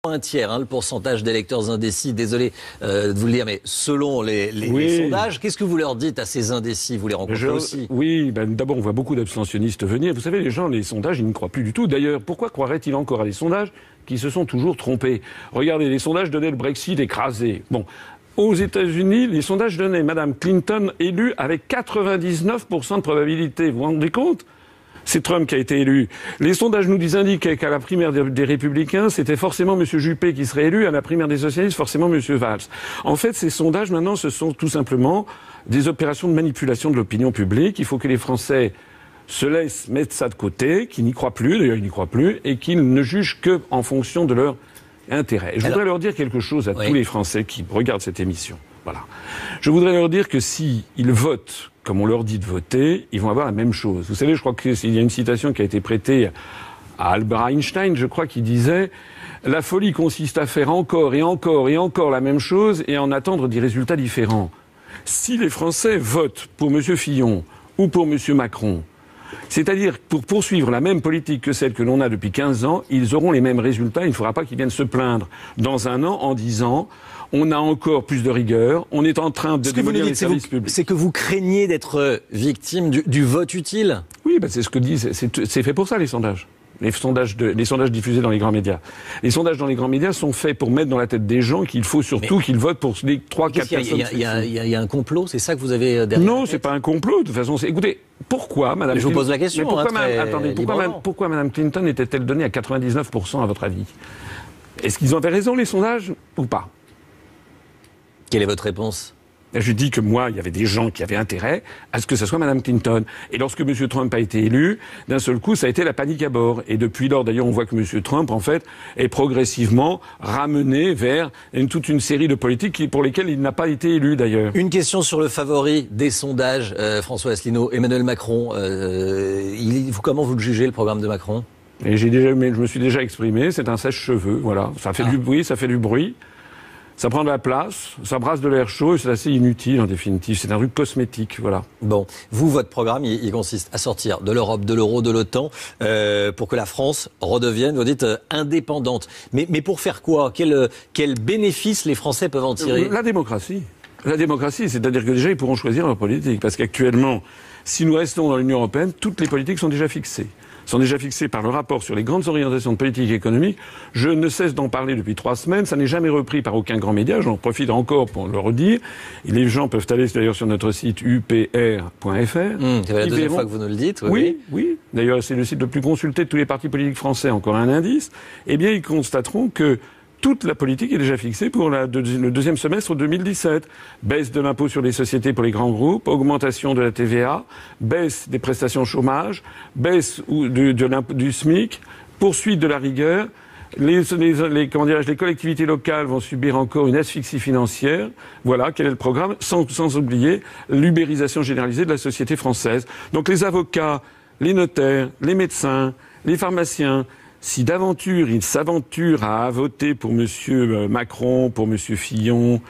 Un tiers, le pourcentage d'électeurs indécis. Désolé de vous le dire, mais selon les sondages, qu'est-ce que vous leur dites à ces indécis? Vous les rencontrez aussi? Oui, d'abord on voit beaucoup d'abstentionnistes venir. Vous savez, les gens, les sondages, ils ne croient plus du tout. D'ailleurs, pourquoi croiraient-ils encore à des sondages qui se sont toujours trompés? Regardez, les sondages donnaient le Brexit écrasé. Bon. Aux États-Unis, les sondages donnaient Mme Clinton élue avec 99% de probabilité. Vous vous rendez compte? C'est Trump qui a été élu. Les sondages nous indiquaient qu'à la primaire des Républicains, c'était forcément M. Juppé qui serait élu, à la primaire des Socialistes, forcément M. Valls. En fait, ces sondages, maintenant, ce sont tout simplement des opérations de manipulation de l'opinion publique. Il faut que les Français se laissent mettre ça de côté, qu'ils n'y croient plus, d'ailleurs ils n'y croient plus, et qu'ils ne jugent qu'en fonction de leur intérêt. Et je voudrais leur dire quelque chose à tous les Français qui regardent cette émission. Voilà. Je voudrais leur dire que s'ils votent comme on leur dit de voter, ils vont avoir la même chose. Vous savez, je crois qu'il y a une citation qui a été prêtée à Albert Einstein, je crois, qui disait « La folie consiste à faire encore et encore et encore la même chose et à en attendre des résultats différents. » Si les Français votent pour M. Fillon ou pour M. Macron, c'est-à-dire pour poursuivre la même politique que celle que l'on a depuis 15 ans, ils auront les mêmes résultats. Il ne faudra pas qu'ils viennent se plaindre dans un an en disant on a encore plus de rigueur, on est en train de démolir les services publics. C'est que vous craignez d'être victime du vote utile? Oui, c'est ce que disent. C'est fait pour ça, les sondages. Les sondages diffusés dans les grands médias. Les sondages dans les grands médias sont faits pour mettre dans la tête des gens qu'il faut surtout qu'ils votent pour les 3-4 personnes. Il y a un complot, c'est ça que vous avez derrière? Non, c'est pas un complot. De toute façon, écoutez, pourquoi Madame Je vous pose la question. Pourquoi Madame Clinton était-elle donnée à 99% à votre avis? Est-ce qu'ils avaient raison, les sondages, ou pas? Quelle est votre réponse? Je dis que moi, il y avait des gens qui avaient intérêt à ce que ce soit Mme Clinton. Et lorsque M. Trump a été élu, d'un seul coup, ça a été la panique à bord. Et depuis lors, d'ailleurs, on voit que M. Trump, en fait, est progressivement ramené vers toute une série de politiques pour lesquelles il n'a pas été élu, d'ailleurs. Une question sur le favori des sondages, François Asselineau, Emmanuel Macron. Comment vous le jugez, le programme de Macron? Et je me suis déjà exprimé, c'est un sèche-cheveux, voilà. Ça fait du bruit, ça fait du bruit. Ça prend de la place, ça brasse de l'air chaud et c'est assez inutile en définitive. C'est un truc cosmétique, voilà. Bon, votre programme, il consiste à sortir de l'Europe, de l'euro, de l'OTAN, pour que la France redevienne, vous dites, indépendante. Mais pour faire quoi? Quel bénéfice les Français peuvent en tirer? La démocratie. La démocratie, c'est-à-dire que déjà, ils pourront choisir leur politique. Parce qu'actuellement, si nous restons dans l'Union européenne, toutes les politiques sont déjà fixées. Sont déjà fixés par le rapport sur les grandes orientations de politique économique. Je ne cesse d'en parler depuis 3 semaines. Ça n'est jamais repris par aucun grand média. J'en profite encore pour le redire. Et les gens peuvent aller d'ailleurs sur notre site upr.fr. C'est la deuxième fois que vous nous le dites. Oui. D'ailleurs, c'est le site le plus consulté de tous les partis politiques français. Encore un indice. Eh bien, ils constateront que toute la politique est déjà fixée pour le deuxième semestre 2017. Baisse de l'impôt sur les sociétés pour les grands groupes, augmentation de la TVA, baisse des prestations chômage, baisse du SMIC, poursuite de la rigueur. Les collectivités locales vont subir encore une asphyxie financière. Voilà quel est le programme, sans oublier l'ubérisation généralisée de la société française. Donc les avocats, les notaires, les médecins, les pharmaciens, si d'aventure ils s'aventurent à voter pour M. Macron, pour M. Fillon,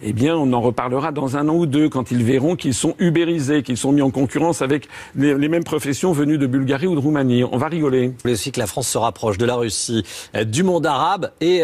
eh bien, on en reparlera dans 1 an ou 2 quand ils verront qu'ils sont ubérisés, qu'ils sont mis en concurrence avec les mêmes professions venues de Bulgarie ou de Roumanie. On va rigoler. Vous voulez aussi que la France se rapproche de la Russie, du monde arabe et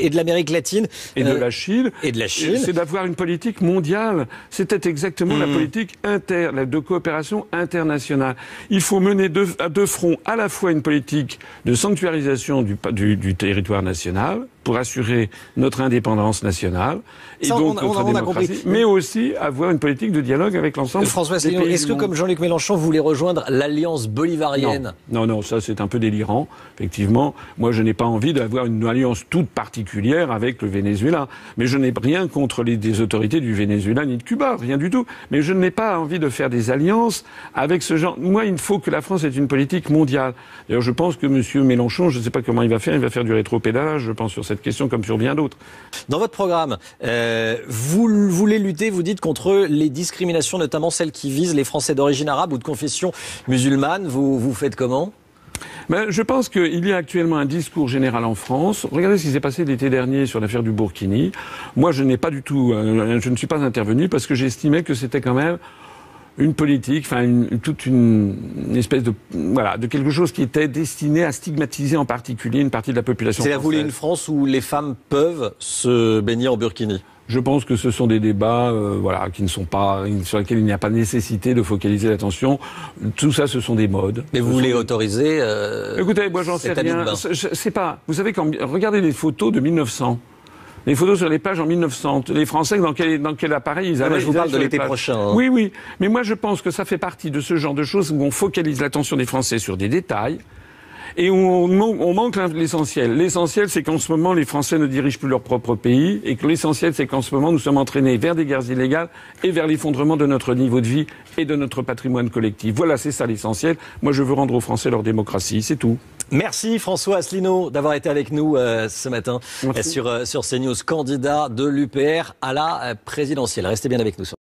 de l'Amérique latine. Et de la Chine. Et de la Chine. C'est d'avoir une politique mondiale. C'était exactement la politique de coopération internationale. Il faut mener à deux fronts à la fois une politique de sanctuarisation du territoire national pour assurer notre indépendance nationale et donc notre démocratie, mais aussi avoir une politique de dialogue avec l'ensemble des pays. Est-ce que, comme Jean-Luc Mélenchon, vous voulez rejoindre l'alliance bolivarienne? Non, ça c'est un peu délirant, effectivement. Moi, je n'ai pas envie d'avoir une alliance toute particulière avec le Venezuela. Mais je n'ai rien contre des autorités du Venezuela ni de Cuba, rien du tout. Mais je n'ai pas envie de faire des alliances avec ce genre. Moi, il faut que la France ait une politique mondiale. D'ailleurs, je pense que M. Mélenchon, je ne sais pas comment il va faire du rétropédalage, je pense, sur cette question comme sur bien d'autres. Dans votre programme, vous voulez lutter, vous dites, contre les discriminations, notamment celles qui visent les Français d'origine arabe ou de confession musulmane. Vous faites comment? Je pense qu'il y a actuellement un discours général en France. Regardez ce qui s'est passé l'été dernier sur l'affaire du Burkini. Moi, je ne suis pas intervenu parce que j'estimais que c'était quand même une politique, enfin toute une espèce de quelque chose qui était destiné à stigmatiser en particulier une partie de la population française. C'est-à-dire, vous voulez une France où les femmes peuvent se baigner en burkini? Je pense que ce sont des débats, qui ne sont pas, sur lesquels il n'y a pas nécessité de focaliser l'attention. Tout ça, ce sont des modes. Mais vous voulez autoriser Écoutez, moi, j'en sais rien. C'est pas. Vous savez, regardez les photos de 1900. Les photos sur les plages en 1900. Les Français, dans quel appareil ils allaient? Je vous parle de l'été prochain. Hein. Oui, oui. Mais moi, je pense que ça fait partie de ce genre de choses où on focalise l'attention des Français sur des détails. Et on manque l'essentiel. L'essentiel, c'est qu'en ce moment, les Français ne dirigent plus leur propre pays, et que l'essentiel, c'est qu'en ce moment, nous sommes entraînés vers des guerres illégales et vers l'effondrement de notre niveau de vie et de notre patrimoine collectif. Voilà, c'est ça l'essentiel. Moi, je veux rendre aux Français leur démocratie, c'est tout. Merci François Asselineau d'avoir été avec nous ce matin sur CNews, candidat de l'UPR à la présidentielle. Restez bien avec nous.